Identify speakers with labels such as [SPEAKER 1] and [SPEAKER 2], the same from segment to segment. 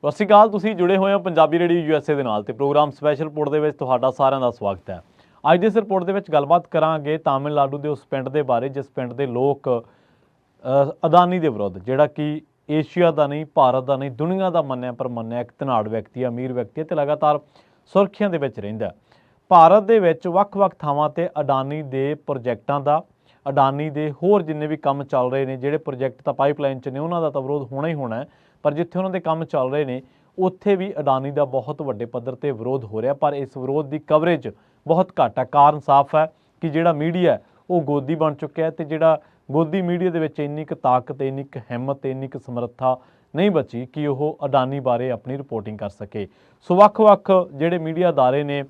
[SPEAKER 1] ਸਤਿ ਸ਼੍ਰੀ ਅਕਾਲ। ਤੁਸੀਂ ਜੁੜੇ ਹੋਏ ਹੋ ਪੰਜਾਬੀ ਰੇਡੀਓ USA ਦੇ ਨਾਲ ਤੇ ਪ੍ਰੋਗਰਾਮ ਸਪੈਸ਼ਲ ਰਿਪੋਰਟ ਦੇ ਵਿੱਚ ਤੁਹਾਡਾ ਸਾਰਿਆਂ ਦਾ ਸਵਾਗਤ ਹੈ। ਅੱਜ ਦੇ ਇਸ ਰਿਪੋਰਟ ਦੇ ਵਿੱਚ ਗੱਲਬਾਤ ਕਰਾਂਗੇ ਤਾਮਿਲਨਾਡੂ ਦੇ ਉਸ ਪਿੰਡ ਦੇ ਬਾਰੇ ਜਿਸ ਪਿੰਡ ਦੇ ਲੋਕ ਅਦਾਨੀ ਦੇ ਵਿਰੁੱਧ, ਜਿਹੜਾ ਕਿ ਏਸ਼ੀਆ ਦਾ ਨਹੀਂ, ਭਾਰਤ ਦਾ ਨਹੀਂ, ਦੁਨੀਆ ਦਾ ਮੰਨਿਆ ਇੱਕ ਧਨਾੜ ਵਿਅਕਤੀ ਹੈ, ਅਮੀਰ ਵਿਅਕਤੀ ਹੈ ਤੇ ਲਗਾਤਾਰ ਸੁਰਖੀਆਂ ਦੇ ਵਿੱਚ ਰਹਿੰਦਾ। ਭਾਰਤ ਦੇ ਵਿੱਚ ਵੱਖ-ਵੱਖ ਥਾਵਾਂ ਤੇ ਅਡਾਨੀ ਦੇ ਪ੍ਰੋਜੈਕਟਾਂ ਦਾ, ਅਡਾਨੀ ਦੇ ਹੋਰ ਜਿੰਨੇ ਵੀ ਕੰਮ ਚੱਲ ਰਹੇ ਨੇ, ਜਿਹੜੇ ਪ੍ਰੋਜੈਕਟ ਤਾਂ ਪਾਈਪਲਾਈਨ 'ਚ ਨੇ ਉਹਨਾਂ ਦਾ ਤਾਂ ਵਿਰੋਧ ਹੋਣਾ ਹੀ ਹੋਣਾ ਹੈ, ਪਰ ਜਿੱਥੇ ਉਹਨਾਂ ਦੇ ਕੰਮ ਚੱਲ ਰਹੇ ਨੇ ਉੱਥੇ ਵੀ ਅਡਾਨੀ ਦਾ ਬਹੁਤ ਵੱਡੇ ਪੱਧਰ ਤੇ ਵਿਰੋਧ ਹੋ ਰਿਹਾ। ਪਰ ਇਸ ਵਿਰੋਧ ਦੀ ਕਵਰੇਜ ਬਹੁਤ ਘੱਟ ਹੈ। ਕਾਰਨ ਸਾਫ਼ ਹੈ ਕਿ ਜਿਹੜਾ ਮੀਡੀਆ ਉਹ ਗੋਦੀ ਬਣ ਚੁੱਕਿਆ ਤੇ ਜਿਹੜਾ ਗੋਦੀ ਮੀਡੀਆ ਦੇ ਵਿੱਚ ਇੰਨੀ ਕੁ ਤਾਕਤ, ਇੰਨੀ ਕੁ ਹਿੰਮਤ, ਇੰਨੀ ਕੁ ਸਮਰੱਥਾ ਨਹੀਂ ਬਚੀ ਕਿ ਉਹ ਅਡਾਨੀ ਬਾਰੇ ਆਪਣੀ ਰਿਪੋਰਟਿੰਗ ਕਰ ਸਕੇ। ਸੋ ਵੱਖ-ਵੱਖ ਜਿਹੜੇ ਮੀਡੀਆ ਅਦਾਰੇ ਨੇ,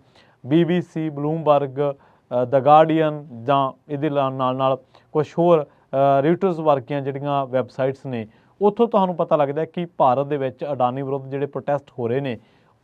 [SPEAKER 1] BBC, ਬਲੂਮਬਰਗ, ਦ ਗਾਰਡੀਅਨ ਜਾਂ ਇਹਦੇ ਨਾਲ ਕੁਛ ਹੋਰ ਰਿਟਰਸ ਵਰਗੀਆਂ ਜਿਹੜੀਆਂ ਵੈਬਸਾਈਟਸ ਨੇ, ਉੱਥੋਂ ਤੁਹਾਨੂੰ ਪਤਾ ਲੱਗਦਾ ਕਿ ਭਾਰਤ ਦੇ ਵਿੱਚ ਅਡਾਨੀ ਵਿਰੁੱਧ ਜਿਹੜੇ ਪ੍ਰੋਟੈਸਟ ਹੋ ਰਹੇ ਨੇ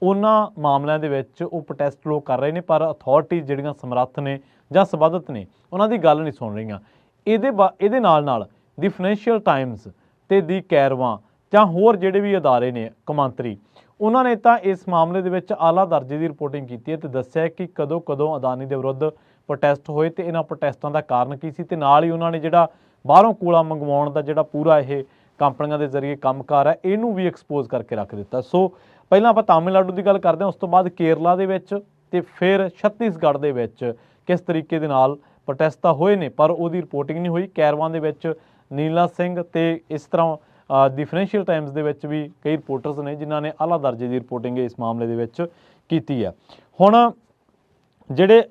[SPEAKER 1] ਉਹਨਾਂ ਮਾਮਲਿਆਂ ਦੇ ਵਿੱਚ ਉਹ ਪ੍ਰੋਟੈਸਟ ਲੋਕ ਕਰ ਰਹੇ ਨੇ, ਪਰ ਅਥਾਰਟੀਜ਼ ਜਿਹੜੀਆਂ ਸਮਰੱਥ ਨੇ ਜਾਂ ਸੰਬੰਧਿਤ ਨੇ ਉਹਨਾਂ ਦੀ ਗੱਲ ਨਹੀਂ ਸੁਣ ਰਹੀਆਂ। ਇਹਦੇ ਨਾਲ ਦੀ ਫਾਈਨੈਂਸ਼ੀਅਲ ਟਾਈਮਸ ਤੇ ਦੀ ਕੈਰਵਾਂ ਜਾਂ ਹੋਰ ਜਿਹੜੇ ਵੀ ਅਦਾਰੇ ਨੇ ਕੌਮਾਂਤਰੀ, ਉਹਨਾਂ ਨੇ ਤਾਂ ਇਸ ਮਾਮਲੇ ਦੇ ਵਿੱਚ ਆਲਾ ਦਰਜੇ ਦੀ ਰਿਪੋਰਟਿੰਗ ਕੀਤੀ ਹੈ ਤੇ ਦੱਸਿਆ ਕਿ ਕਦੋਂ ਅਡਾਨੀ ਦੇ ਵਿਰੁੱਧ ਪ੍ਰੋਟੈਸਟ ਹੋਏ ਤੇ ਇਹਨਾਂ ਪ੍ਰੋਟੈਸਟਾਂ ਦਾ ਕਾਰਨ ਕੀ ਸੀ, ਤੇ ਨਾਲ ਹੀ ਉਹਨਾਂ ਨੇ ਜਿਹੜਾ ਬਾਹਰੋਂ ਕੋਲਾ ਮੰਗਵਾਉਣ ਦਾ ਜਿਹੜਾ ਪੂਰਾ ਇਹ ਕੰਪਨੀਆਂ ਦੇ ਜ਼ਰੀਏ ਕੰਮਕਾਰ ਹੈ ਇਹਨੂੰ ਵੀ ਐਕਸਪੋਜ਼ ਕਰਕੇ ਰੱਖ ਦਿੱਤਾ। ਸੋ ਪਹਿਲਾਂ ਆਪਾਂ ਤਾਮਿਲਨਾਡੂ ਦੀ ਗੱਲ ਕਰਦੇ ਹਾਂ, ਉਸ ਤੋਂ ਬਾਅਦ ਕੇਰਲਾ ਦੇ ਵਿੱਚ ਤੇ ਫਿਰ ਛੱਤੀਸਗੜ੍ਹ ਦੇ ਵਿੱਚ ਕਿਸ ਤਰੀਕੇ ਦੇ ਨਾਲ ਪ੍ਰੋਟੈਸਟ ਤਾਂ ਹੋਏ ਨੇ ਪਰ ਉਹਦੀ ਰਿਪੋਰਟਿੰਗ ਨਹੀਂ ਹੋਈ। ਕੈਰਵਾਂ ਦੇ ਵਿੱਚ ਨੀਲਾ ਸਿੰਘ ਤੇ ਇਸ ਤਰ੍ਹਾਂ ਦੀ ਫਾਈਨੈਂਸ਼ੀਅਲ ਟਾਈਮਸ ਦੇ ਵਿੱਚ ਵੀ ਕਈ ਰਿਪੋਰਟਰਸ ਨੇ ਜਿਨ੍ਹਾਂ ਨੇ ਆਲਾ ਦਰਜੇ ਦੀ ਰਿਪੋਰਟਿੰਗ ਇਸ ਮਾਮਲੇ ਦੇ ਵਿੱਚ ਕੀਤੀ ਹੈ। ਹੁਣ ਜਿਹੜੇ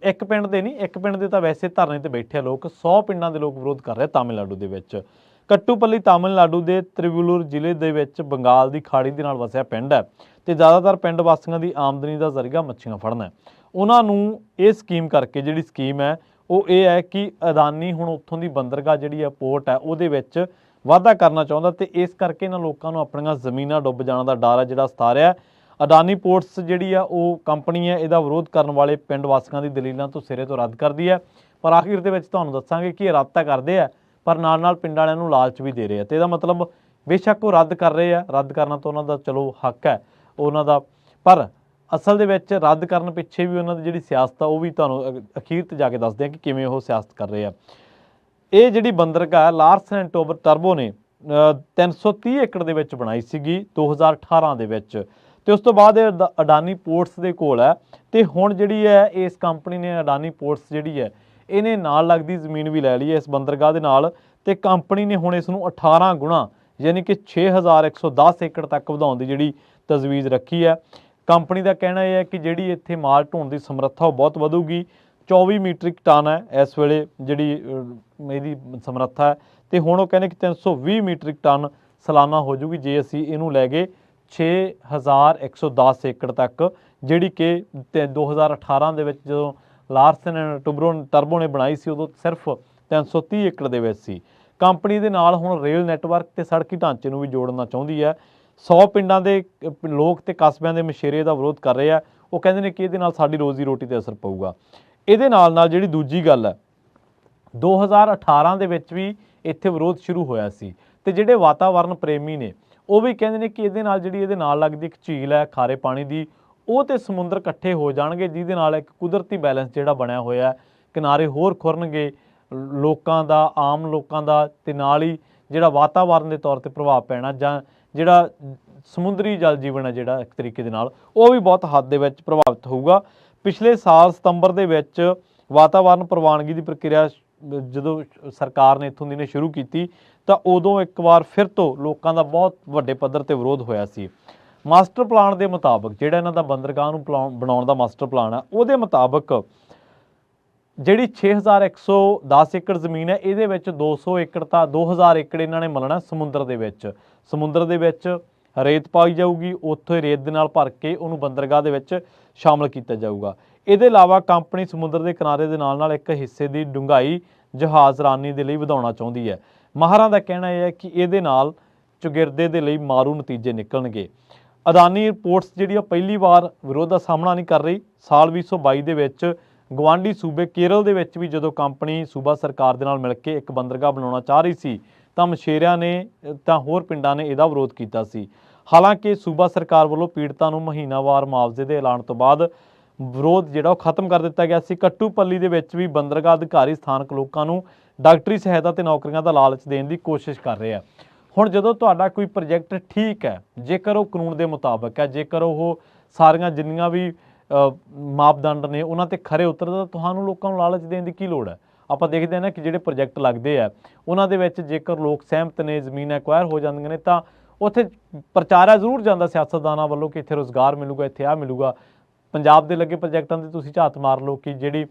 [SPEAKER 1] ਇੱਕ ਪਿੰਡ ਦੇ ਨਹੀਂ, ਇੱਕ ਪਿੰਡ ਦੇ ਤਾਂ ਵੈਸੇ ਧਰਨੇ ਤੇ ਬੈਠੇ ਲੋਕ, 100 ਪਿੰਡਾਂ ਦੇ ਲੋਕ ਵਿਰੋਧ ਕਰ ਰਹੇ ਤਾਮਿਲਨਾਡੂ ਦੇ ਵਿੱਚ। ਕੱਟੂਪੱਲੀ ਤਾਮਿਲਨਾਡੂ ਦੇ ਤ੍ਰਿਵੂਲੁਰ ਜ਼ਿਲ੍ਹੇ ਦੇ ਵਿੱਚ ਬੰਗਾਲ ਦੀ ਖਾੜੀ ਦੇ ਨਾਲ ਵਸਿਆ ਪਿੰਡ ਹੈ ਤੇ ਜ਼ਿਆਦਾਤਰ ਪਿੰਡ ਵਾਸੀਆਂ ਦੀ ਆਮਦਨੀ ਦਾ ਜ਼ਰੀਆ ਮੱਛੀਆਂ ਫੜਨਾ ਹੈ। ਉਹਨਾਂ ਨੂੰ ਇਹ ਸਕੀਮ ਕਰਕੇ, ਜਿਹੜੀ ਸਕੀਮ ਹੈ ਉਹ ਇਹ ਹੈ ਕਿ ਅਡਾਨੀ ਹੁਣ ਉੱਥੋਂ ਦੀ ਬੰਦਰਗਾਹ ਜਿਹੜੀ ਹੈ, ਪੋਰਟ ਹੈ, ਉਹਦੇ ਵਿੱਚ ਵਾਧਾ ਕਰਨਾ ਚਾਹੁੰਦਾ ਤੇ ਇਸ ਕਰਕੇ ਇਹਨਾਂ ਲੋਕਾਂ ਨੂੰ ਆਪਣੀਆਂ ਜ਼ਮੀਨਾਂ ਡੁੱਬ ਜਾਣ ਦਾ ਡਰ ਹੈ ਜਿਹੜਾ ਸਤਾ ਰਿਹਾ। ਅਡਾਨੀ ਪੋਰਟਸ ਜਿਹੜੀ ਆ ਉਹ ਕੰਪਨੀ ਹੈ, ਇਹਦਾ ਵਿਰੋਧ ਕਰਨ ਵਾਲੇ ਪਿੰਡ ਵਾਸੀਆਂ ਦੀ ਦਲੀਲਾਂ ਤੋਂ ਸਿਰੇ ਤੋਂ ਰੱਦ ਕਰਦੀ ਹੈ, ਪਰ ਆਖਿਰ ਦੇ ਵਿੱਚ ਤੁਹਾਨੂੰ ਦੱਸਾਂਗੇ ਕਿ ਇਹ ਰੱਦ ਤਾਂ ਕਰਦੇ ਆ ਪਰ ਨਾਲ ਪਿੰਡ ਵਾਲਿਆਂ ਨੂੰ ਲਾਲਚ ਵੀ ਦੇ ਰਹੇ ਆ। ਤੇ ਇਹਦਾ ਮਤਲਬ ਬੇਸ਼ੱਕ ਉਹ ਰੱਦ ਕਰ ਰਹੇ ਆ, ਰੱਦ ਕਰਨਾ ਤਾਂ ਉਹਨਾਂ ਦਾ ਚਲੋ ਹੱਕ ਹੈ ਉਹਨਾਂ ਦਾ, ਪਰ ਅਸਲ ਦੇ ਵਿੱਚ ਰੱਦ ਕਰਨ ਪਿੱਛੇ ਵੀ ਉਹਨਾਂ ਦੀ ਜਿਹੜੀ ਸਿਆਸਤ ਆ ਉਹ ਵੀ ਤੁਹਾਨੂੰ ਅਖੀਰ ਤੇ ਜਾ ਕੇ ਦੱਸਦੇ ਆ ਕਿ ਕਿਵੇਂ ਉਹ ਸਿਆਸਤ ਕਰ ਰਹੇ ਆ। ਇਹ ਜਿਹੜੀ ਬੰਦਰਗਾਹ ਲਾਰਸਨ ਐਂਡ ਟੋਬਰੋ ਨੇ 330 ਏਕੜ ਦੇ ਵਿੱਚ ਬਣਾਈ ਸੀਗੀ 2018 ਦੇ ਵਿੱਚ, ਤੇ ਉਸ ਤੋਂ ਬਾਅਦ ਇਹ ਅਡਾਨੀ ਪੋਰਟਸ ਦੇ ਕੋਲ ਹੈ। ਤੇ ਹੁਣ ਜਿਹੜੀ ਹੈ ਇਸ ਕੰਪਨੀ ਨੇ, ਅਡਾਨੀ ਪੋਰਟਸ ਜਿਹੜੀ ਹੈ, ਇਹਨੇ ਨਾਲ ਲੱਗਦੀ ਜ਼ਮੀਨ ਵੀ ਲੈ ਲਈ ਹੈ ਇਸ ਬੰਦਰਗਾਹ ਦੇ ਨਾਲ, ਤੇ ਕੰਪਨੀ ਨੇ ਹੁਣ ਇਸ ਨੂੰ 18 ਗੁਣਾ ਯਾਨੀ ਕਿ 6110 ਏਕੜ ਤੱਕ ਵਧਾਉਣ ਦੀ ਜਿਹੜੀ ਤਜਵੀਜ਼ ਰੱਖੀ ਹੈ। ਕੰਪਨੀ ਦਾ ਕਹਿਣਾ ਇਹ ਹੈ ਕਿ ਜਿਹੜੀ ਇੱਥੇ ਮਾਲ ਢੋਣ ਦੀ ਸਮਰੱਥਾ ਉਹ ਬਹੁਤ ਵਧੂਗੀ। 24 ਮੀਟ੍ਰਿਕ ਟਨ ਹੈ ਇਸ ਵੇਲੇ ਜਿਹੜੀ ਇਹਦੀ ਸਮਰੱਥਾ ਹੈ, ਤੇ ਹੁਣ ਉਹ ਕਹਿੰਦੇ ਕਿ 320 ਮੀਟ੍ਰਿਕ ਟਨ ਸਾਲਾਨਾ ਹੋ ਜੂਗੀ ਜੇ ਅਸੀਂ ਇਹਨੂੰ ਲੈ ਗਏ 6110 ਏਕੜ ਤੱਕ, ਜਿਹੜੀ ਕਿ 2018 ਦੇ ਵਿੱਚ ਜਦੋਂ ਲਾਰਸਨ ਐਂਡ ਟੋਬਰੋ ਨੇ ਬਣਾਈ ਸੀ ਉਦੋਂ ਸਿਰਫ 330 ਏਕੜ ਦੇ ਵਿੱਚ ਸੀ। ਕੰਪਨੀ ਦੇ ਨਾਲ ਹੁਣ ਰੇਲ ਨੈਟਵਰਕ ਤੇ ਸੜਕੀ ਢਾਂਚੇ ਨੂੰ ਵੀ ਜੋੜਨਾ ਚਾਹੁੰਦੀ ਹੈ। 100 ਪਿੰਡਾਂ ਦੇ ਲੋਕ ਤੇ ਕਸਬਿਆਂ ਦੇ ਮਛੇਰੇ ਦਾ ਵਿਰੋਧ ਕਰ ਰਹੇ ਆ। ਉਹ ਕਹਿੰਦੇ ਨੇ ਕਿ ਇਹਦੇ ਨਾਲ ਸਾਡੀ ਰੋਜ਼ੀ ਰੋਟੀ ਤੇ ਅਸਰ ਪਊਗਾ। ਇਹਦੇ ਨਾਲ ਜਿਹੜੀ ਦੂਜੀ ਗੱਲ ਹੈ, 2018 ਦੇ ਵਿੱਚ ਵੀ ਇੱਥੇ ਵਿਰੋਧ ਸ਼ੁਰੂ ਹੋਇਆ ਸੀ ਤੇ ਜਿਹੜੇ ਵਾਤਾਵਰਨ ਪ੍ਰੇਮੀ ਨੇ ਉਹ ਵੀ ਕਹਿੰਦੇ ਨੇ ਕਿ ਇਹਦੇ ਨਾਲ ਜਿਹੜੀ ਇਹਦੇ ਨਾਲ ਲੱਗਦੀ ਇੱਕ ਝੀਲ ਹੈ ਖਾਰੇ ਪਾਣੀ ਦੀ, ਉਹ ਤੇ ਸਮੁੰਦਰ ਇਕੱਠੇ ਹੋ ਜਾਣਗੇ, ਜਿਹਦੇ ਨਾਲ ਇੱਕ ਕੁਦਰਤੀ ਬੈਲੈਂਸ ਜਿਹੜਾ ਬਣਿਆ ਹੋਇਆ, ਕਿਨਾਰੇ ਹੋਰ ਖੁਰਨਗੇ ਲੋਕਾਂ ਦਾ, ਆਮ ਲੋਕਾਂ ਦਾ, ਤੇ ਨਾਲ ਹੀ ਜਿਹੜਾ ਵਾਤਾਵਰਨ ਦੇ ਤੌਰ ਤੇ ਪ੍ਰਭਾਵ ਪੈਣਾ ਜਾਂ ਜਿਹੜਾ ਸਮੁੰਦਰੀ ਜਲ ਜੀਵਨ ਹੈ ਜਿਹੜਾ ਇੱਕ ਤਰੀਕੇ ਦੇ ਨਾਲ ਉਹ ਵੀ ਬਹੁਤ ਹੱਦ ਦੇ ਵਿੱਚ ਪ੍ਰਭਾਵਿਤ ਹੋਊਗਾ। ਪਿਛਲੇ ਸਾਲ ਸਤੰਬਰ ਦੇ ਵਿੱਚ ਵਾਤਾਵਰਨ ਪ੍ਰਵਾਨਗੀ ਦੀ ਪ੍ਰਕਿਰਿਆ ਜਦੋਂ ਸਰਕਾਰ ਨੇ ਇੱਥੋਂ ਦੀ ਨੇ ਸ਼ੁਰੂ ਕੀਤੀ ਤਾਂ ਉਦੋਂ ਇੱਕ ਵਾਰ ਫਿਰ ਤੋਂ ਲੋਕਾਂ ਦਾ ਬਹੁਤ ਵੱਡੇ ਪੱਧਰ ਤੇ ਵਿਰੋਧ ਹੋਇਆ ਸੀ। ਮਾਸਟਰ ਪਲਾਨ ਦੇ ਮੁਤਾਬਕ, ਜਿਹੜਾ ਇਹਨਾਂ ਦਾ ਬੰਦਰਗਾਹ ਨੂੰ ਬਣਾਉਣ ਦਾ ਮਾਸਟਰ ਪਲਾਨ ਹੈ, ਉਹਦੇ ਮੁਤਾਬਕ ਜਿਹੜੀ 6110 ਏਕੜ ਜ਼ਮੀਨ ਹੈ ਇਹਦੇ ਵਿੱਚ 200 ਏਕੜ ਤਾਂ 2000 ਏਕੜ ਇਹਨਾਂ ਨੇ ਮਲਣਾ ਸਮੁੰਦਰ ਦੇ ਵਿੱਚ। ਸਮੁੰਦਰ ਦੇ ਵਿੱਚ ਰੇਤ ਪਾਈ ਜਾਊਗੀ, ਉੱਥੇ ਰੇਤ ਦੇ ਨਾਲ ਭਰ ਕੇ ਉਹਨੂੰ ਬੰਦਰਗਾਹ ਦੇ ਵਿੱਚ ਸ਼ਾਮਲ ਕੀਤਾ ਜਾਊਗਾ। ਇਹਦੇ ਇਲਾਵਾ ਕੰਪਨੀ ਸਮੁੰਦਰ ਦੇ ਕਿਨਾਰੇ ਦੇ ਨਾਲ ਇੱਕ ਹਿੱਸੇ ਦੀ ਡੂੰਘਾਈ ਜਹਾਜ਼ਰਾਨੀ ਦੇ ਲਈ ਵਧਾਉਣਾ ਚਾਹੁੰਦੀ ਹੈ। ਮਾਹਰਾਂ ਦਾ ਕਹਿਣਾ ਇਹ ਹੈ ਕਿ ਇਹਦੇ ਨਾਲ ਚੌਗਿਰਦੇ ਦੇ ਲਈ ਮਾਰੂ ਨਤੀਜੇ ਨਿਕਲਣਗੇ। ਅਡਾਨੀ ਪੋਰਟਸ ਜਿਹੜੀ ਉਹ ਪਹਿਲੀ ਵਾਰ ਵਿਰੋਧ ਦਾ ਸਾਹਮਣਾ ਨਹੀਂ ਕਰ ਰਹੀ। ਸਾਲ 2022 ਦੇ ਵਿੱਚ ਗਵਾਂਢੀ ਸੂਬੇ ਕੇਰਲ ਦੇ ਵਿੱਚ ਵੀ ਜਦੋਂ ਕੰਪਨੀ ਸੂਬਾ ਸਰਕਾਰ ਦੇ ਨਾਲ ਮਿਲ ਕੇ ਇੱਕ ਬੰਦਰਗਾਹ ਬਣਾਉਣਾ ਚਾਹ ਰਹੀ ਸੀ ਤਾਂ ਮਛੇਰਿਆਂ ਨੇ ਤਾਂ ਹੋਰ ਪਿੰਡਾਂ ਨੇ ਇਹਦਾ ਵਿਰੋਧ ਕੀਤਾ ਸੀ। ਹਾਲਾਂਕਿ ਸੂਬਾ ਸਰਕਾਰ ਵੱਲੋਂ ਪੀੜਤਾਂ ਨੂੰ ਮਹੀਨਾਵਾਰ ਮੁਆਵਜ਼ੇ ਦੇ ਐਲਾਨ ਤੋਂ ਬਾਅਦ ਵਿਰੋਧ ਜਿਹੜਾ ਉਹ ਖਤਮ ਕਰ ਦਿੱਤਾ ਗਿਆ ਸੀ। ਕੱਟੂਪੱਲੀ ਦੇ ਵਿੱਚ ਵੀ ਬੰਦਰਗਾਹ ਅਧਿਕਾਰੀ ਸਥਾਨਕ ਲੋਕਾਂ ਨੂੰ ਡਾਕਟਰੀ ਸਹਾਇਤਾ ਤੇ ਨੌਕਰੀਆਂ ਦਾ ਲਾਲਚ ਦੇਣ ਦੀ ਕੋਸ਼ਿਸ਼ ਕਰ ਰਹੇ ਆ। ਹੁਣ ਜਦੋਂ ਤੁਹਾਡਾ ਕੋਈ ਪ੍ਰੋਜੈਕਟ ਠੀਕ ਹੈ, ਜੇਕਰ ਉਹ ਕਾਨੂੰਨ ਦੇ ਮੁਤਾਬਕ ਹੈ, ਜੇਕਰ ਉਹ ਸਾਰੀਆਂ ਜਿੰਨੀਆਂ ਵੀ ਮਾਪਦੰਡ ਨੇ ਉਹਨਾਂ ਤੇ ਖਰੇ ਉਤਰਦਾ, ਤਾਂ ਤੁਹਾਨੂੰ ਲੋਕਾਂ ਨੂੰ ਲਾਲਚ ਦੇਣ ਦੀ ਕੀ ਲੋੜ ਹੈ। ਆਪਾਂ ਦੇਖਦੇ ਹਾਂ ਨਾ ਕਿ ਜਿਹੜੇ ਪ੍ਰੋਜੈਕਟ ਲੱਗਦੇ ਆ ਉਹਨਾਂ ਦੇ ਵਿੱਚ ਜੇਕਰ ਲੋਕ ਸਹਿਮਤ ਨੇ, ਜ਼ਮੀਨ ਐਕਵਾਇਰ ਹੋ ਜਾਂਦੀਆਂ ਨੇ, ਤਾਂ ਉੱਥੇ ਪ੍ਰਚਾਰਿਆ ਜ਼ਰੂਰ ਜਾਂਦਾ ਸਿਆਸਤਦਾਨਾਂ ਵੱਲੋਂ ਕਿ ਇੱਥੇ ਰੁਜ਼ਗਾਰ ਮਿਲੂਗਾ, ਇੱਥੇ ਆਹ ਮਿਲੂਗਾ। ਪੰਜਾਬ ਦੇ ਲੱਗੇ ਪ੍ਰੋਜੈਕਟਾਂ ਦੀ ਤੁਸੀਂ ਝਾਤ ਮਾਰ ਲਓ ਕਿ ਜਿਹੜੀ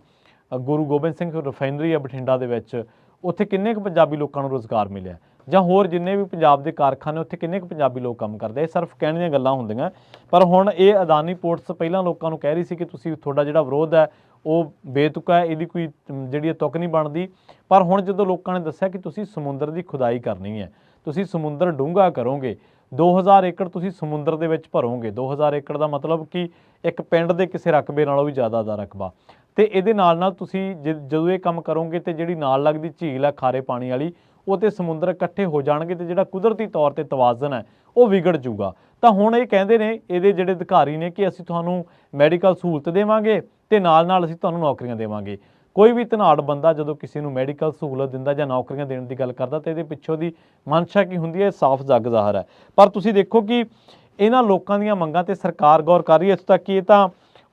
[SPEAKER 1] ਗੁਰੂ ਗੋਬਿੰਦ ਸਿੰਘ ਰਿਫਾਈਨਰੀ ਹੈ ਬਠਿੰਡਾ ਦੇ ਵਿੱਚ, ਉੱਥੇ ਕਿੰਨੇ ਕੁ ਪੰਜਾਬੀ ਲੋਕਾਂ ਨੂੰ ਰੁਜ਼ਗਾਰ ਮਿਲਿਆ, ਜਾਂ ਹੋਰ ਜਿੰਨੇ ਵੀ ਪੰਜਾਬ ਦੇ ਕਾਰਖਾਨੇ ਉੱਥੇ ਕਿੰਨੇ ਕੁ ਪੰਜਾਬੀ ਲੋਕ ਕੰਮ ਕਰਦੇ। ਇਹ ਸਿਰਫ ਕਹਿਣ ਦੀਆਂ ਗੱਲਾਂ ਹੁੰਦੀਆਂ, ਪਰ ਹੁਣ ਇਹ ਅਦਾਨੀ ਪੋਰਟਸ ਪਹਿਲਾਂ ਲੋਕਾਂ ਨੂੰ ਕਹਿ ਰਹੀ ਸੀ ਕਿ ਤੁਸੀਂ ਤੁਹਾਡਾ ਜਿਹੜਾ ਵਿਰੋਧ ਹੈ ਉਹ ਬੇਤੁਕਾ ਹੈ, ਇਹਦੀ ਕੋਈ ਜਿਹੜੀ ਤੁਕ ਨਹੀਂ ਬਣਦੀ। ਪਰ ਹੁਣ ਜਦੋਂ ਲੋਕਾਂ ਨੇ ਦੱਸਿਆ ਕਿ ਤੁਸੀਂ ਸਮੁੰਦਰ ਦੀ ਖੁਦਾਈ ਕਰਨੀ ਹੈ, ਤੁਸੀਂ ਸਮੁੰਦਰ ਡੂੰਘਾ ਕਰੋਗੇ, 2000 ਏਕੜ ਤੁਸੀਂ ਸਮੁੰਦਰ ਦੇ ਵਿੱਚ ਭਰੋਗੇ। 2000 ਏਕੜ ਦਾ ਮਤਲਬ ਕਿ ਇੱਕ ਪਿੰਡ ਦੇ ਕਿਸੇ ਰਕਬੇ ਨਾਲੋਂ ਵੀ ਜ਼ਿਆਦਾ ਦਾ ਰਕਬਾ। ਤੇ ਇਹਦੇ ਨਾਲ ਤੁਸੀਂ ਜਦੋਂ ਇਹ ਕੰਮ ਕਰੋਗੇ ਤੇ ਜਿਹੜੀ ਨਾਲ ਲੱਗਦੀ ਝੀਲ ਹੈ ਖਾਰੇ ਪਾਣੀ ਵਾਲੀ, ਉਹ ਤੇ ਸਮੁੰਦਰ ਇਕੱਠੇ ਹੋ ਜਾਣਗੇ ਤੇ ਜਿਹੜਾ ਕੁਦਰਤੀ ਤੌਰ ਤੇ ਤਵਾਜ਼ਨ ਹੈ ਉਹ ਵਿਗੜ ਜੂਗਾ। ਤਾਂ ਹੁਣ ਇਹ ਕਹਿੰਦੇ ਨੇ ਇਹਦੇ ਜਿਹੜੇ ਅਧਿਕਾਰੀ ਨੇ ਕਿ ਅਸੀਂ ਤੁਹਾਨੂੰ ਮੈਡੀਕਲ ਸਹੂਲਤ ਦੇਵਾਂਗੇ ਤੇ ਨਾਲ ਅਸੀਂ ਤੁਹਾਨੂੰ ਨੌਕਰੀਆਂ ਦੇਵਾਂਗੇ। ਕੋਈ ਵੀ ਧਨਾੜ ਬੰਦਾ ਜਦੋਂ ਕਿਸੇ ਨੂੰ ਮੈਡੀਕਲ ਸਹੂਲਤ ਦਿੰਦਾ ਜਾਂ ਨੌਕਰੀਆਂ ਦੇਣ ਦੀ ਗੱਲ ਕਰਦਾ ਤੇ ਇਹਦੇ ਪਿੱਛੋਂ ਦੀ ਮਨਸ਼ਾ ਕੀ ਹੁੰਦੀ ਹੈ, ਸਾਫ਼ ਜੱਗ ਜ਼ਾਹਰ ਹੈ। ਪਰ ਤੁਸੀਂ ਦੇਖੋ ਕਿ ਇਹਨਾਂ ਲੋਕਾਂ ਦੀਆਂ ਮੰਗਾਂ ਤੇ ਸਰਕਾਰ ਗੌਰ ਕਰ ਰਹੀ ਹੈ। ਇੱਥੋਂ ਤੱਕ ਕਿ ਇਹ ਤਾਂ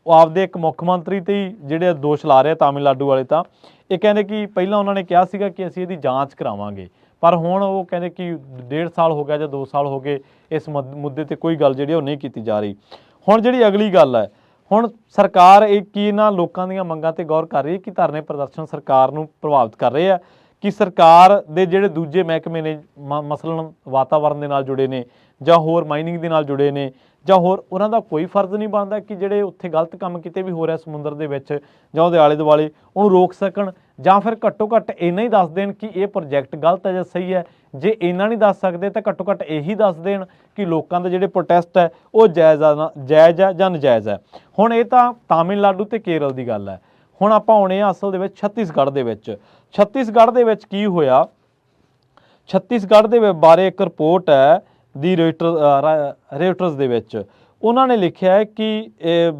[SPEAKER 1] ਉਹ ਆਪਦੇ ਇੱਕ ਮੁੱਖ ਮੰਤਰੀ ਤੇ ਹੀ ਜਿਹੜੇ ਦੋਸ਼ ਲਾ ਰਹੇ ਤਾਮਿਲਨਾਡੂ ਵਾਲੇ, ਤਾਂ ਇਹ ਕਹਿੰਦੇ ਕਿ ਪਹਿਲਾਂ ਉਹਨਾਂ ਨੇ ਕਿਹਾ ਸੀਗਾ ਕਿ ਅਸੀਂ ਇਹਦੀ ਜਾਂਚ ਕਰਾਵਾਂਗੇ, ਪਰ ਹੁਣ ਉਹ ਕਹਿੰਦੇ ਕਿ 1.5 ਸਾਲ ਹੋ ਗਿਆ ਜਾਂ 2 ਸਾਲ ਹੋ ਗਏ ਇਸ ਮੁੱਦੇ ਤੇ ਕੋਈ ਗੱਲ ਜਿਹੜੀ ਉਹ ਨਹੀਂ ਕੀਤੀ ਜਾ ਰਹੀ। ਹੁਣ ਜਿਹੜੀ ਅਗਲੀ ਗੱਲ ਹੈ, ਹੁਣ ਸਰਕਾਰ ਇਹ ਕੀ ਇਹਨਾਂ ਲੋਕਾਂ ਦੀਆਂ ਮੰਗਾਂ ਤੇ ਗੌਰ ਕਰ ਰਹੀ ਹੈ ਕਿ ਧਰਨੇ ਪ੍ਰਦਰਸ਼ਨ ਸਰਕਾਰ ਨੂੰ ਪ੍ਰਭਾਵਿਤ ਕਰ ਰਹੇ ਆ, ਕਿ ਸਰਕਾਰ ਦੇ ਜਿਹੜੇ ਦੂਜੇ ਮਹਿਕਮੇ ਨੇ ਮਸਲਨ ਵਾਤਾਵਰਨ ਦੇ ਨਾਲ ਜੁੜੇ ਨੇ ਜਾਂ ਹੋਰ ਮਾਈਨਿੰਗ ਦੇ ਨਾਲ ਜੁੜੇ ਨੇ ਜਾਂ ਹੋਰ, ਉਹਨਾਂ ਦਾ ਕੋਈ ਫਰਜ਼ ਨਹੀਂ ਬਣਦਾ ਕਿ ਜਿਹੜੇ ਉੱਥੇ ਗਲਤ ਕੰਮ ਕਿਤੇ ਵੀ ਹੋ ਰਿਹਾ ਸਮੁੰਦਰ ਦੇ ਵਿੱਚ ਜਾਂ ਉਹਦੇ ਆਲੇ ਦੁਆਲੇ ਉਹਨੂੰ ਰੋਕ ਸਕਣ, ਜਾਂ ਫਿਰ ਘੱਟੋ ਘੱਟ ਇੰਨਾ ਹੀ ਦੱਸ ਦੇਣ ਕਿ ਇਹ ਪ੍ਰੋਜੈਕਟ ਗਲਤ ਹੈ ਜਾਂ ਸਹੀ ਹੈ। ਜੇ ਇੰਨਾ ਨਹੀਂ ਦੱਸ ਸਕਦੇ ਤਾਂ ਘੱਟੋ ਘੱਟ ਇਹੀ ਦੱਸ ਦੇਣ ਕਿ ਲੋਕਾਂ ਦੇ ਜਿਹੜੇ ਪ੍ਰੋਟੈਸਟ ਹੈ ਉਹ ਜਾਇਜ਼ ਹੈ ਜਾਂ ਨਜਾਇਜ਼ ਹੈ। ਹੁਣ ਇਹ ਤਾਂ ਤਾਮਿਲਨਾਡੂ ਤੇ ਕੇਰਲ ਦੀ ਗੱਲ ਹੈ। ਹੁਣ ਆਪਾਂ ਆਉਣੇ ਆ ਅਸਲ ਦੇ ਵਿੱਚ ਛੱਤੀਸਗੜ੍ਹ ਦੇ ਵਿੱਚ। ਛੱਤੀਸਗੜ੍ਹ ਦੇ ਵਿੱਚ ਕੀ ਹੋਇਆ, ਛੱਤੀਸਗੜ੍ਹ ਦੇ ਬਾਰੇ ਇੱਕ ਰਿਪੋਰਟ ਹੈ ਦੀ ਰੇਟਰਸ ਦੇ ਵਿੱਚ। ਉਹਨਾਂ ਨੇ ਲਿਖਿਆ ਹੈ ਕਿ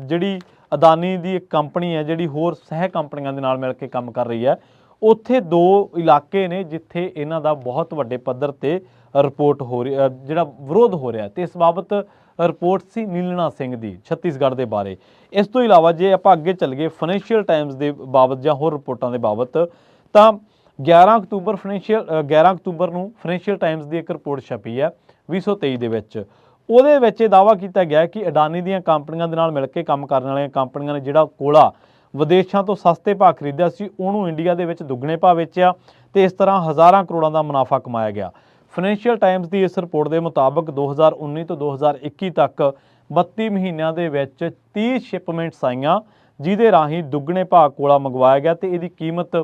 [SPEAKER 1] ਜਿਹੜੀ ਅਦਾਨੀ ਦੀ ਇੱਕ ਕੰਪਨੀ ਹੈ ਜਿਹੜੀ ਹੋਰ ਸਹਿ ਕੰਪਨੀਆਂ ਦੇ ਨਾਲ ਮਿਲ ਕੇ ਕੰਮ ਕਰ ਰਹੀ ਹੈ, ਉੱਥੇ 2 ਇਲਾਕੇ ਨੇ ਜਿੱਥੇ ਇਹਨਾਂ ਦਾ ਬਹੁਤ ਵੱਡੇ ਪੱਧਰ ਤੇ ਰਿਪੋਰਟ ਹੋ ਰਹੀ ਜਿਹੜਾ ਵਿਰੋਧ ਹੋ ਰਿਹਾ। ਤੇ ਇਸ ਬਾਬਤ ਰਿਪੋਰਟ ਸੀ ਨੀਲਣਾ ਸਿੰਘ ਦੀ ਛੱਤੀਸਗੜ੍ਹ ਦੇ ਬਾਰੇ। ਇਸ ਤੋਂ ਇਲਾਵਾ ਜੇ ਆਪਾਂ ਅੱਗੇ ਚੱਲ ਗਏ ਫਾਈਨੈਂਸ਼ੀਅਲ ਟਾਈਮਸ ਦੇ ਬਾਬਤ ਜਾਂ ਹੋਰ ਰਿਪੋਰਟਾਂ ਦੇ ਬਾਬਤ, ਤਾਂ 11 ਅਕਤੂਬਰ ਨੂੰ ਫਾਈਨੈਂਸ਼ੀਅਲ ਟਾਈਮਸ ਦੀ ਇੱਕ ਰਿਪੋਰਟ ਛਪੀ ਹੈ 2023 ਦੇ ਵਿੱਚ। ਉਹਦੇ ਵਿੱਚ ਇਹ ਦਾਅਵਾ ਕੀਤਾ ਗਿਆ ਕਿ ਅਡਾਨੀ ਦੀਆਂ ਕੰਪਨੀਆਂ ਦੇ ਨਾਲ ਮਿਲ ਕੇ ਕੰਮ ਕਰਨ ਵਾਲੀਆਂ ਕੰਪਨੀਆਂ ਨੇ ਜਿਹੜਾ ਕੋਲਾ ਵਿਦੇਸ਼ਾਂ ਤੋਂ ਸਸਤੇ ਭਾਅ ਖਰੀਦਿਆ ਸੀ ਉਹਨੂੰ ਇੰਡੀਆ ਦੇ ਵਿੱਚ ਦੁੱਗਣੇ ਭਾਅ ਵੇਚਿਆ ਤੇ ਇਸ ਤਰ੍ਹਾਂ ਹਜ਼ਾਰਾਂ ਕਰੋੜਾਂ ਦਾ ਮੁਨਾਫਾ ਕਮਾਇਆ ਗਿਆ। ਫਾਈਨੈਂਸ਼ੀਅਲ ਟਾਈਮਸ ਦੀ ਇਸ ਰਿਪੋਰਟ ਦੇ ਮੁਤਾਬਕ 2019 ਤੋਂ 2021 ਤੱਕ 32 ਮਹੀਨਿਆਂ ਦੇ ਵਿੱਚ 30 ਸ਼ਿਪਮੈਂਟਸ ਆਈਆਂ ਜਿਹਦੇ ਰਾਹੀਂ ਦੁੱਗਣੇ ਭਾਅ ਕੋਲਾ ਮੰਗਵਾਇਆ ਗਿਆ ਤੇ ਇਹਦੀ ਕੀਮਤ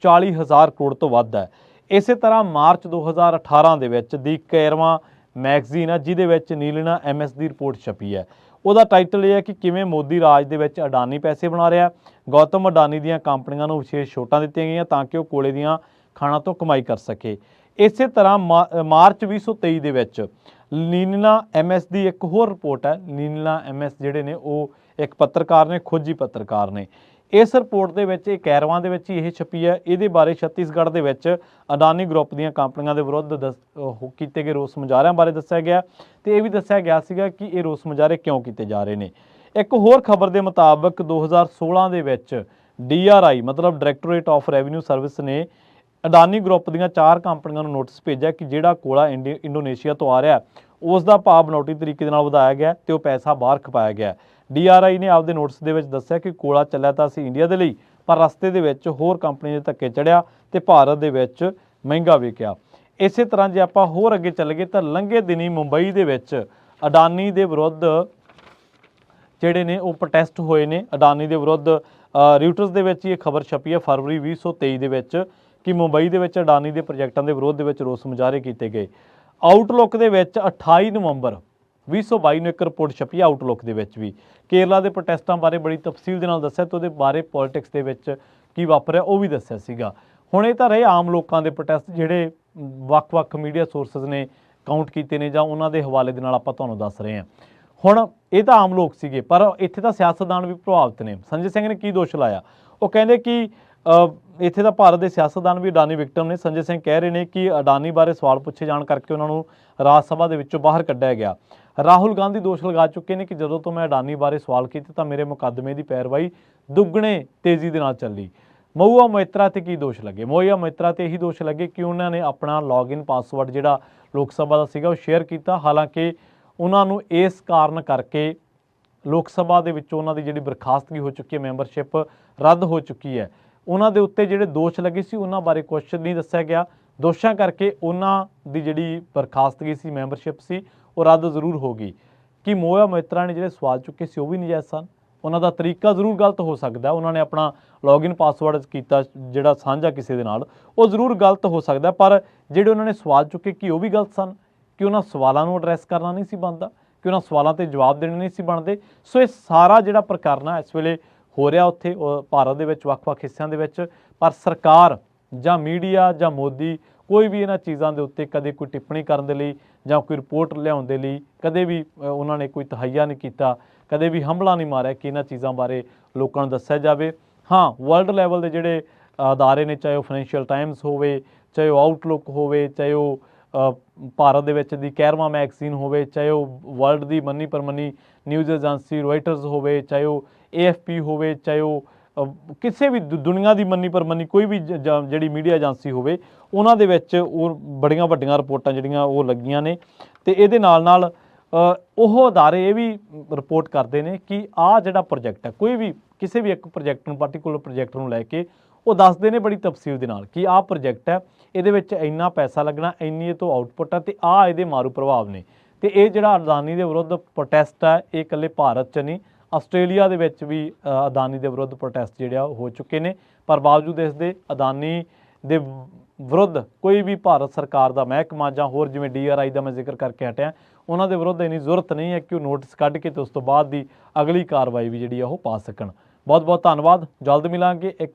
[SPEAKER 1] 40,000 ਕਰੋੜ ਤੋਂ ਵੱਧ ਹੈ। ਇਸੇ ਤਰ੍ਹਾਂ ਮਾਰਚ 2018 ਦੇ ਵਿੱਚ ਦੀ ਕੇਰਵਾ ਮੈਗਜ਼ੀਨ ਹੈ ਜਿਹਦੇ ਵਿੱਚ ਨੀਲਣਾ MS ਦੀ ਰਿਪੋਰਟ ਛਪੀ ਹੈ। ਉਹਦਾ ਟਾਈਟਲ ਇਹ ਹੈ ਕਿ ਕਿਵੇਂ ਮੋਦੀ ਰਾਜ ਦੇ ਵਿੱਚ ਅਡਾਨੀ ਪੈਸੇ ਬਣਾ ਰਿਹਾ। ਗੌਤਮ ਅਡਾਨੀ ਦੀਆਂ ਕੰਪਨੀਆਂ ਨੂੰ ਵਿਸ਼ੇਸ਼ ਛੋਟਾਂ ਦਿੱਤੀਆਂ ਗਈਆਂ ਤਾਂ ਕਿ ਉਹ ਕੋਲੇ ਦੀਆਂ ਖਾਣਾਂ ਤੋਂ ਕਮਾਈ ਕਰ ਸਕੇ। ਇਸੇ ਤਰ੍ਹਾਂ ਮਾਰਚ 2023 ਦੇ ਵਿੱਚ ਨੀਲਣਾ MS ਦੀ ਇੱਕ ਹੋਰ ਰਿਪੋਰਟ ਹੈ। ਨੀਲਣਾ MS ਜਿਹੜੇ ਨੇ ਉਹ ਇੱਕ ਪੱਤਰਕਾਰ ਨੇ, ਖੋਜੀ ਪੱਤਰਕਾਰ ਨੇ। ਇਸ ਰਿਪੋਰਟ ਦੇ ਵਿੱਚ ਇਹ ਕੈਰਵਾਂ ਦੇ ਵਿੱਚ ਹੀ ਇਹ ਛਪੀ ਹੈ। ਇਹਦੇ ਬਾਰੇ ਛੱਤੀਸਗੜ੍ਹ ਦੇ ਵਿੱਚ ਅਡਾਨੀ ਗਰੁੱਪ ਦੀਆਂ ਕੰਪਨੀਆਂ ਦੇ ਵਿਰੁੱਧ ਕੀਤੇ ਗਏ ਰੋਸ ਮੁਜ਼ਾਹਰਿਆਂ ਬਾਰੇ ਦੱਸਿਆ ਗਿਆ ਤੇ ਇਹ ਵੀ ਦੱਸਿਆ ਗਿਆ ਸੀਗਾ ਕਿ ਇਹ ਰੋਸ ਮੁਜ਼ਾਹਰੇ ਕਿਉਂ ਕੀਤੇ ਜਾ ਰਹੇ ਨੇ। ਇੱਕ ਹੋਰ ਖਬਰ ਦੇ ਮੁਤਾਬਕ 2016 ਦੇ ਵਿੱਚ DRI ਮਤਲਬ ਡਾਇਰੈਕਟੋਰੇਟ ਆਫ ਰੈਵਨਿਊ ਸਰਵਿਸ ਨੇ ਅਡਾਨੀ ਗਰੁੱਪ ਦੀਆਂ 4 ਕੰਪਨੀਆਂ ਨੂੰ ਨੋਟਿਸ ਭੇਜਿਆ ਕਿ ਜਿਹੜਾ ਕੋਲਾ ਇੰਡੋਨੇਸ਼ੀਆ ਤੋਂ ਆ ਰਿਹਾ ਉਸ ਦਾ ਭਾਅ ਬਣਾਉਟੀ ਤਰੀਕੇ ਦੇ ਨਾਲ ਵਧਾਇਆ ਗਿਆ ਤੇ ਉਹ ਪੈਸਾ ਬਾਹਰ ਖਪਾਇਆ ਗਿਆ। DRI ਨੇ ਆਪਦੇ ਨੋਟਿਸ ਦੇ ਵਿੱਚ ਦੱਸਿਆ ਕਿ ਕੋਲਾ ਚੱਲਿਆ ਤਾਂ ਸੀ ਇੰਡੀਆ ਦੇ ਲਈ, ਪਰ ਰਸਤੇ ਦੇ ਵਿੱਚ ਹੋਰ ਕੰਪਨੀ ਦੇ ਧੱਕੇ ਚੜਿਆ ਤੇ ਭਾਰਤ ਦੇ ਵਿੱਚ ਮਹਿੰਗਾ ਵਿਕਿਆ। ਇਸੇ ਤਰ੍ਹਾਂ ਜੇ ਆਪਾਂ ਹੋਰ ਅੱਗੇ ਚੱਲ ਗਏ ਤਾਂ ਲੰਘੇ ਦਿਨੀ ਮੁੰਬਈ ਦੇ ਵਿੱਚ ਅਡਾਨੀ ਦੇ ਵਿਰੁੱਧ ਜਿਹੜੇ ਨੇ ਉਹ ਪ੍ਰੋਟੈਸਟ ਹੋਏ ਨੇ। ਅਡਾਨੀ ਦੇ ਵਿਰੁੱਧ ਰਿਊਟਰਸ ਦੇ ਵਿੱਚ ਇਹ ਖਬਰ ਛਪੀ ਹੈ ਫਰਵਰੀ 2023 ਦੇ ਵਿੱਚ ਕਿ ਮੁੰਬਈ ਦੇ ਵਿੱਚ ਅਡਾਨੀ ਦੇ ਪ੍ਰੋਜੈਕਟਾਂ ਦੇ ਵਿਰੋਧ ਦੇ ਵਿੱਚ ਰੋਸ ਮੁਜ਼ਾਹਰੇ ਕੀਤੇ ਗਏ। ਆਊਟਲੁੱਕ ਦੇ ਵਿੱਚ 28 ਨਵੰਬਰ 2022 ਨੂੰ ਇੱਕ ਰਿਪੋਰਟ ਛਪੀ ਆਊਟਲੁੱਕ ਦੇ ਵਿੱਚ ਵੀ ਕੇਰਲਾ ਦੇ ਪ੍ਰੋਟੈਸਟਾਂ ਬਾਰੇ ਬੜੀ ਤਫਸੀਲ ਦੇ ਨਾਲ ਦੱਸਿਆ ਤੇ ਉਹਦੇ ਬਾਰੇ ਪੋਲਿਟਿਕਸ ਦੇ ਵਿੱਚ ਕੀ ਵਾਪਰਿਆ ਉਹ ਵੀ ਦੱਸਿਆ ਸੀਗਾ। ਹੁਣ ਇਹ ਤਾਂ ਰਹੇ ਆਮ ਲੋਕਾਂ ਦੇ ਪ੍ਰੋਟੈਸਟ ਜਿਹੜੇ ਵੱਖ-ਵੱਖ ਮੀਡੀਆ ਸੋਰਸਸ ਨੇ ਕਾਊਂਟ ਕੀਤੇ ਨੇ ਜਾਂ ਉਹਨਾਂ ਦੇ ਹਵਾਲੇ ਦੇ ਨਾਲ ਆਪਾਂ ਤੁਹਾਨੂੰ ਦੱਸ ਰਹੇ ਹਾਂ। ਹੁਣ ਇਹ ਤਾਂ ਆਮ ਲੋਕ ਸੀਗੇ, ਪਰ ਇੱਥੇ ਤਾਂ ਸਿਆਸਤਦਾਨ ਵੀ ਪ੍ਰਭਾਵਿਤ ਨੇ। ਸੰਜੇ ਸਿੰਘ ਨੇ ਕੀ ਦੋਸ਼ ਲਾਇਆ? ਉਹ ਕਹਿੰਦੇ ਕਿ ਇੱਥੇ ਤਾਂ ਭਾਰਤ ਦੇ ਸਿਆਸਤਦਾਨ ਵੀ ਅਡਾਨੀ ਵਿਕਟਮ ਨੇ। ਸੰਜੇ ਸਿੰਘ ਕਹਿ ਰਹੇ ਨੇ ਕਿ ਅਡਾਨੀ ਬਾਰੇ ਸਵਾਲ ਪੁੱਛੇ ਜਾਣ ਕਰਕੇ ਉਹਨਾਂ ਨੂੰ ਰਾਜ ਸਭਾ ਦੇ ਵਿੱਚੋਂ ਬਾਹਰ ਕੱਢਿਆ ਗਿਆ। ਰਾਹੁਲ ਗਾਂਧੀ ਦੋਸ਼ ਲਗਾ ਚੁੱਕੇ ਨੇ ਕਿ ਜਦੋਂ ਤੋਂ ਮੈਂ ਅਡਾਨੀ ਬਾਰੇ ਸਵਾਲ ਕੀਤੇ ਤਾਂ ਮੇਰੇ ਮੁਕੱਦਮੇ ਦੀ ਪੈਰਵਾਈ ਦੁੱਗਣੇ ਤੇਜ਼ੀ ਦੇ ਨਾਲ ਚੱਲੀ। ਮਹੁਆ ਮੋਇਤਰਾ ਤੇ ਕੀ ਦੋਸ਼ ਲੱਗੇ? ਮਹੁਆ ਮੋਇਤਰਾ ਤੇ ਇਹੀ ਦੋਸ਼ ਲੱਗੇ ਕਿ ਉਹਨਾਂ ਨੇ ਆਪਣਾ ਲੌਗਇਨ ਪਾਸਵਰਡ ਜਿਹੜਾ ਲੋਕ ਸਭਾ ਦਾ ਸੀਗਾ ਉਹ ਸ਼ੇਅਰ ਕੀਤਾ। ਹਾਲਾਂਕਿ ਉਹਨਾਂ ਨੂੰ ਇਸ ਕਾਰਨ ਕਰਕੇ ਲੋਕ ਸਭਾ ਦੇ ਵਿੱਚੋਂ ਉਹਨਾਂ ਦੀ ਜਿਹੜੀ ਬਰਖਾਸਤਗੀ ਹੋ ਚੁੱਕੀ ਹੈ, ਮੈਂਬਰਸ਼ਿਪ ਰੱਦ ਹੋ ਚੁੱਕੀ ਹੈ। ਉਹਨਾਂ ਦੇ ਉੱਤੇ ਜਿਹੜੇ ਦੋਸ਼ ਲੱਗੇ ਸੀ ਉਹਨਾਂ ਬਾਰੇ ਕੁਛ ਨਹੀਂ ਦੱਸਿਆ ਗਿਆ। ਦੋਸ਼ਾਂ ਕਰਕੇ ਉਹਨਾਂ ਦੀ ਜਿਹੜੀ ਬਰਖਾਸਤਗੀ ਸੀ, ਮੈਂਬਰਸ਼ਿਪ ਸੀ, ਉਹ ਰੱਦ ਜ਼ਰੂਰ ਹੋ ਗਈ। ਕਿ ਮਹੁਆ ਮੋਇਤਰਾ ਨੇ ਜਿਹੜੇ ਸਵਾਲ ਚੁੱਕੇ ਸੀ ਉਹ ਵੀ ਨਜਾਇਜ਼ ਸਨ? ਉਹਨਾਂ ਦਾ ਤਰੀਕਾ ਜ਼ਰੂਰ ਗਲਤ ਹੋ ਸਕਦਾ। ਉਹਨਾਂ ਨੇ ਆਪਣਾ ਲੌਗਇਨ ਪਾਸਵਰਡ ਕੀਤਾ ਜਿਹੜਾ ਸਾਂਝਾ ਕਿਸੇ ਦੇ ਨਾਲ, ਉਹ ਜ਼ਰੂਰ ਗਲਤ ਹੋ ਸਕਦਾ, ਪਰ ਜਿਹੜੇ ਉਹਨਾਂ ਨੇ ਸਵਾਲ ਚੁੱਕੇ ਕੀ ਉਹ ਵੀ ਗਲਤ ਸਨ? ਕਿ ਉਹਨਾਂ ਸਵਾਲਾਂ ਨੂੰ ਐਡਰੈਸ ਕਰਨਾ ਨਹੀਂ ਸੀ ਬਣਦਾ? ਕਿ ਉਹਨਾਂ ਸਵਾਲਾਂ 'ਤੇ ਜਵਾਬ ਦੇਣੇ ਨਹੀਂ ਸੀ ਬਣਦੇ? ਸੋ ਇਹ ਸਾਰਾ ਜਿਹੜਾ ਪ੍ਰਕਰਨ ਆ ਇਸ ਵੇਲੇ ਹੋ ਰਿਹਾ ਉੱਥੇ ਭਾਰਤ ਦੇ ਵਿੱਚ ਵੱਖ-ਵੱਖ ਹਿੱਸਿਆਂ ਦੇ ਵਿੱਚ, ਪਰ ਸਰਕਾਰ ਜਾਂ ਮੀਡੀਆ ਜਾਂ ਮੋਦੀ ਕੋਈ ਵੀ ਇਹਨਾਂ ਚੀਜ਼ਾਂ ਦੇ ਉੱਤੇ ਕਦੇ ਕੋਈ ਟਿੱਪਣੀ ਕਰਨ ਦੇ ਲਈ ਜਾਂ ਕੋਈ ਰਿਪੋਰਟ ਲਿਆਉਣ ਦੇ ਲਈ ਕਦੇ ਵੀ ਉਹਨਾਂ ਨੇ ਕੋਈ ਤਹੱਈਆ ਨਹੀਂ ਕੀਤਾ, ਕਦੇ ਵੀ ਹੰਭਲਾ ਨਹੀਂ ਮਾਰਿਆ ਕਿ ਇਹਨਾਂ ਚੀਜ਼ਾਂ ਬਾਰੇ ਲੋਕਾਂ ਨੂੰ ਦੱਸਿਆ ਜਾਵੇ। ਹਾਂ, ਵਰਲਡ ਲੈਵਲ ਦੇ ਜਿਹੜੇ ਅਦਾਰੇ ਨੇ, ਚਾਹੇ ਉਹ ਫਾਈਨੈਂਸ਼ੀਅਲ ਟਾਈਮਸ ਹੋਵੇ, ਚਾਹੇ ਉਹ ਆਊਟਲੁੱਕ ਹੋਵੇ, ਚਾਹੇ ਉਹ ਭਾਰਤ ਦੇ ਵਿੱਚ ਦੀ ਕੈਰਮਾ ਮੈਗਜ਼ੀਨ ਹੋਵੇ, ਚਾਹੇ ਉਹ ਵਰਲਡ ਦੀ ਮੰਨੀ ਪ੍ਰਮੰਨੀ ਨਿਊਜ਼ ਏਜੰਸੀ ਰੋਇਟਰਸ ਹੋਵੇ, ਚਾਹੇ ਉਹ AFP ਹੋਵੇ, ਚਾਹੇ ਉਹ ਕਿਸੇ ਵੀ ਦੁਨੀਆ ਦੀ ਮੰਨੀ ਪ੍ਰਮੰਨੀ ਕੋਈ ਵੀ ਜਿਹੜੀ ਮੀਡੀਆ ਏਜੰਸੀ ਹੋਵੇ, ਉਹਨਾਂ ਦੇ ਵਿੱਚ ਉਹ ਬੜੀਆਂ ਵੱਡੀਆਂ ਰਿਪੋਰਟਾਂ ਜਿਹੜੀਆਂ ਉਹ ਲੱਗੀਆਂ ਨੇ। ਅਤੇ ਇਹਦੇ ਨਾਲ ਉਹ ਅਦਾਰੇ ਇਹ ਵੀ ਰਿਪੋਰਟ ਕਰਦੇ ਨੇ ਕਿ ਆਹ ਜਿਹੜਾ ਪ੍ਰੋਜੈਕਟ ਹੈ, ਕੋਈ ਵੀ ਕਿਸੇ ਵੀ ਇੱਕ ਪ੍ਰੋਜੈਕਟ ਨੂੰ, ਪਾਰਟੀਕੂਲਰ ਪ੍ਰੋਜੈਕਟ ਨੂੰ ਲੈ ਕੇ ਉਹ ਦੱਸਦੇ ਨੇ ਬੜੀ ਤਫਸੀਲ ਦੇ ਨਾਲ ਕਿ ਆਹ ਪ੍ਰੋਜੈਕਟ ਹੈ, ਇਹਦੇ ਵਿੱਚ ਇੰਨਾ ਪੈਸਾ ਲੱਗਣਾ, ਇੰਨੀ ਇਹ ਤੋਂ ਆਊਟਪੁੱਟ ਹੈ ਅਤੇ ਆਹ ਇਹਦੇ ਮਾਰੂ ਪ੍ਰਭਾਵ ਨੇ। ਅਤੇ ਇਹ ਜਿਹੜਾ ਅਡਾਨੀ ਦੇ ਵਿਰੁੱਧ ਪ੍ਰੋਟੈਸਟ ਹੈ, ਇਹ ਇਕੱਲੇ ਭਾਰਤ 'ਚ ਨਹੀਂ, ਆਸਟ੍ਰੇਲੀਆ ਦੇ ਵਿੱਚ ਵੀ ਅਡਾਨੀ ਦੇ ਵਿਰੁੱਧ ਪ੍ਰੋਟੈਸਟ ਜਿਹੜੇ ਆ ਹੋ ਚੁੱਕੇ ਨੇ। ਪਰ ਬਾਵਜੂਦ ਇਸ ਦੇ ਅਡਾਨੀ ਦੇ ਵਿਰੁੱਧ ਕੋਈ ਵੀ ਭਾਰਤ ਸਰਕਾਰ ਦਾ ਮਹਿਕਮਾ ਜਾਂ ਹੋਰ ਜਿਵੇਂ DRI ਦਾ ਮੈਂ ਜ਼ਿਕਰ ਕਰਕੇ ਹਟਿਆ, ਉਹਨਾਂ ਦੇ ਵਿਰੁੱਧ ਇੰਨੀ ਜ਼ਰੂਰਤ ਨਹੀਂ ਹੈ ਕਿ ਉਹ ਨੋਟਿਸ ਕੱਢ ਕੇ ਤੇ ਉਸ ਤੋਂ ਬਾਅਦ ਦੀ ਅਗਲੀ ਕਾਰਵਾਈ ਵੀ ਜਿਹੜੀ ਆ ਉਹ ਪਾ ਸਕਣ। ਬਹੁਤ ਬਹੁਤ ਧੰਨਵਾਦ। ਜਲਦ ਮਿਲਾਂਗੇ ਇੱਕ